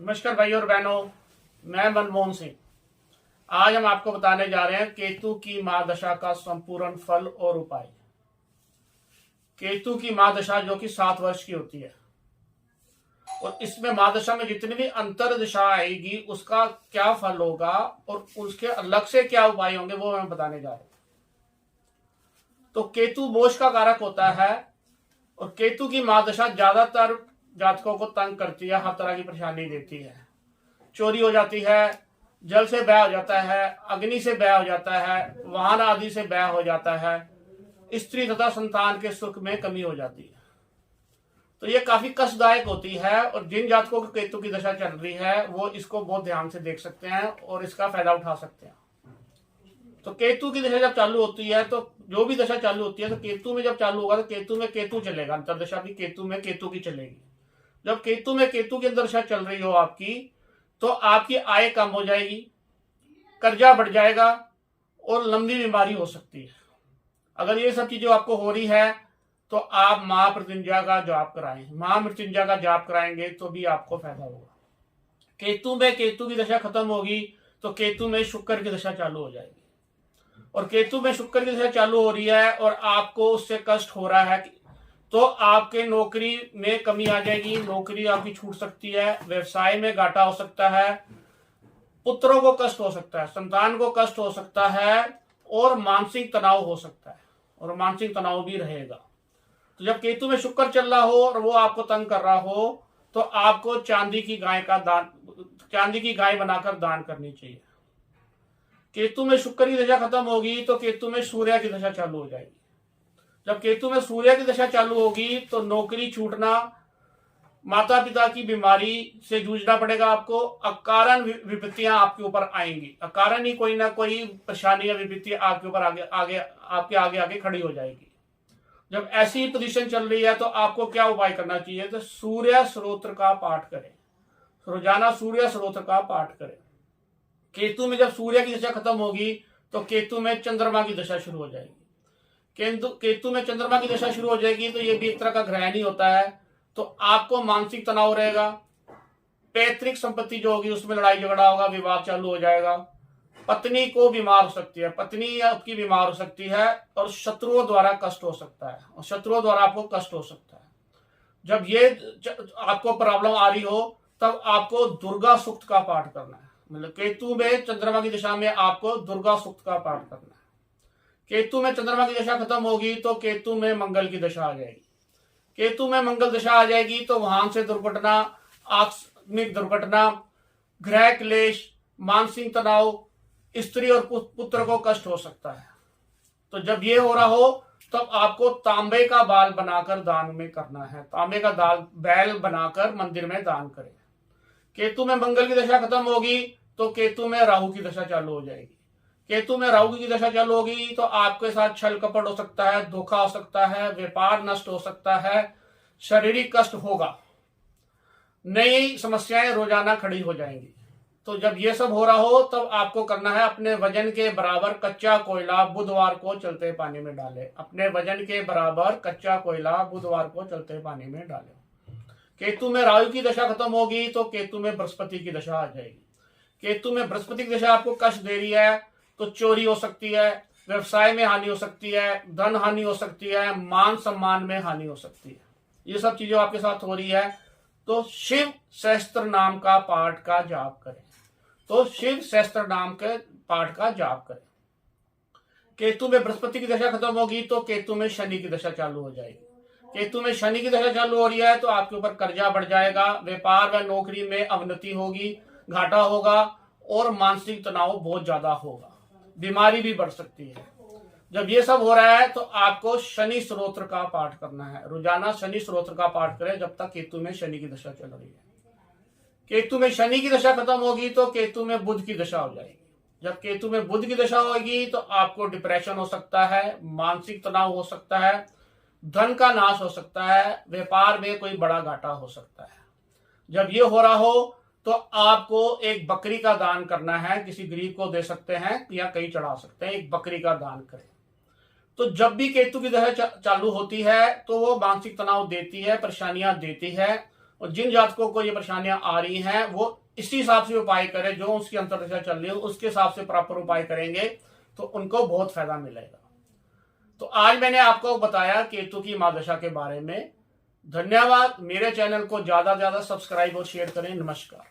नमस्कार भाई और बहनों, मैं मनमोहन सिंह। आज हम आपको बताने जा रहे हैं केतु की महादशा का संपूर्ण फल और उपाय। केतु की महादशा जो कि 7 वर्ष की होती है और इसमें महादशा में जितनी भी अंतर दिशा आएगी उसका क्या फल होगा और उसके अलग से क्या उपाय होंगे वो हम बताने जा रहे हैं। तो केतु मोक्ष का कारक होता है और केतु की महादशा ज्यादातर जातकों को तंग करती है, हर तरह की परेशानी देती है। चोरी हो जाती है, जल से ब्याह हो जाता है, अग्नि से ब्याह हो जाता है, वाहन आदि से ब्याह हो जाता है, स्त्री तथा संतान के सुख में कमी हो जाती है। तो ये काफी कष्टदायक होती है और जिन जातकों को केतु की दशा चल रही है वो इसको बहुत ध्यान से देख सकते हैं और इसका फायदा उठा सकते हैं। तो केतु की दशा जब चालू होती है, तो जो भी दशा चालू होती है, तो केतु में जब चालू होगा तो केतु में केतु चलेगा, अंतरदशा भी केतु में केतु की चलेगी। जब केतु में केतु की दशा चल रही हो आपकी, तो आपकी आय कम हो जाएगी, कर्जा बढ़ जाएगा और लंबी बीमारी हो सकती है। अगर ये सब चीजें आपको हो रही है तो आप महामृत्युंजय का जाप कराएं। महामृत्युंजय का जाप कराएंगे तो भी आपको फायदा होगा। केतु में केतु की दशा खत्म होगी तो केतु में शुक्र की दशा चालू हो जाएगी और केतु में शुक्र की दशा चालू हो रही है और आपको उससे कष्ट हो रहा है तो आपके नौकरी में कमी आ जाएगी, नौकरी आपकी छूट सकती है, व्यवसाय में घाटा हो सकता है, पुत्रों को कष्ट हो सकता है, संतान को कष्ट हो सकता है और मानसिक तनाव हो सकता है और मानसिक तनाव भी रहेगा। तो जब केतु में शुक्र चल रहा हो और वो आपको तंग कर रहा हो तो आपको चांदी की गाय बनाकर दान करनी चाहिए। केतु में शुक्र की दशा खत्म होगी तो केतु में सूर्य की दशा चालू हो जाएगी। जब केतु में सूर्य की दशा चालू होगी तो नौकरी छूटना, माता पिता की बीमारी से जूझना पड़ेगा आपको, अकारण विपत्तियां आपके ऊपर आएंगी, अकारण ही कोई ना कोई परेशानी या विपत्ति आपके ऊपर आपके आगे खड़ी हो जाएगी। जब ऐसी पोजीशन चल रही है तो आपको क्या उपाय करना चाहिए? तो सूर्य स्त्रोत्र का पाठ करें, रोजाना सूर्य स्त्रोत्र का पाठ करें। केतु में जब सूर्य की दशा खत्म होगी तो केतु में चंद्रमा की दशा शुरू हो जाएगी। केतु में चंद्रमा की दशा शुरू हो जाएगी तो ये भी एक तरह का ग्रहण ही होता है। तो आपको मानसिक तनाव रहेगा, पैतृक संपत्ति जो होगी उसमें लड़ाई झगड़ा होगा, विवाद चालू हो जाएगा, पत्नी को बीमार हो सकती है, पत्नी आपकी बीमार हो सकती है और शत्रुओं द्वारा कष्ट हो सकता है और शत्रुओं द्वारा आपको कष्ट हो सकता है। जब ये आपको प्रॉब्लम आ रही हो तब आपको दुर्गा सूक्त का पाठ करना है। मतलब केतु में चंद्रमा की दिशा में आपको दुर्गा सूक्त का पाठ करना है। केतु में चंद्रमा की दशा खत्म होगी तो केतु में मंगल की दशा आ जाएगी। केतु में मंगल दशा आ जाएगी तो वाहन से दुर्घटना, आकस्मिक दुर्घटना, गृह क्लेश, मानसिक तनाव, स्त्री और पुत्र को कष्ट हो सकता है। तो जब ये हो रहा हो तब आपको तांबे का बाल बनाकर दान में करना है, तांबे का बैल बनाकर मंदिर में दान करें। केतु में मंगल की दशा खत्म होगी तो केतु में राहु की दशा चालू हो जाएगी। केतु में राहु की दशा चालू होगी तो आपके साथ छल कपट हो सकता है, धोखा हो सकता है, व्यापार नष्ट हो सकता है, शारीरिक कष्ट होगा, नई समस्याएं रोजाना खड़ी हो जाएंगी। तो जब ये सब हो रहा हो तब आपको करना है अपने वजन के बराबर कच्चा कोयला बुधवार को चलते पानी में डालें। अपने वजन के बराबर कच्चा कोयला बुधवार को चलते पानी में डालें। केतु में राहु की दशा खत्म होगी तो केतु में बृहस्पति की दशा आ जाएगी। केतु में बृहस्पति की दशा आपको कष्ट दे रही है तो चोरी हो सकती है, व्यवसाय में हानि हो सकती है, धन हानि हो सकती है, मान सम्मान में हानि हो सकती है। ये सब चीजें आपके साथ हो रही है तो शिव सहस्त्र नाम का पाठ का जाप करें। तो शिव सहस्त्र नाम के पाठ का जाप करें। केतु में बृहस्पति की दशा खत्म होगी तो केतु में शनि की दशा चालू हो जाएगी। केतु में शनि की दशा चालू हो रही है तो आपके ऊपर कर्जा बढ़ जाएगा, व्यापार व नौकरी में अवनति होगी, घाटा होगा और मानसिक तनाव बहुत ज्यादा होगा, बीमारी भी बढ़ सकती है। जब ये सब हो रहा है तो आपको शनि स्त्रोत्र का पाठ करना है। रोजाना शनि स्त्रोत्र का पाठ करें जब तक केतु में शनि की दशा चल रही है। केतु में शनि की दशा खत्म होगी तो केतु में बुध की दशा हो जाएगी। जब केतु में बुध की दशा होगी तो आपको डिप्रेशन हो सकता है, मानसिक तनाव हो सकता है, धन का नाश हो सकता है, व्यापार में कोई बड़ा घाटा हो सकता है। जब ये हो रहा हो तो आपको एक बकरी का दान करना है, किसी गरीब को दे सकते हैं या कहीं चढ़ा सकते हैं, एक बकरी का दान करें। तो जब भी केतु की दशा चालू होती है तो वो मानसिक तनाव देती है, परेशानियां देती है और जिन जातकों को ये परेशानियां आ रही हैं वो इसी हिसाब से उपाय करें, जो उसकी अंतर्दशा चल रही है उसके हिसाब से प्रॉपर उपाय करेंगे तो उनको बहुत फायदा मिलेगा। तो आज मैंने आपको बताया केतु की महादशा के बारे में। धन्यवाद। मेरे चैनल को ज्यादा से ज्यादा सब्सक्राइब और शेयर करें। नमस्कार।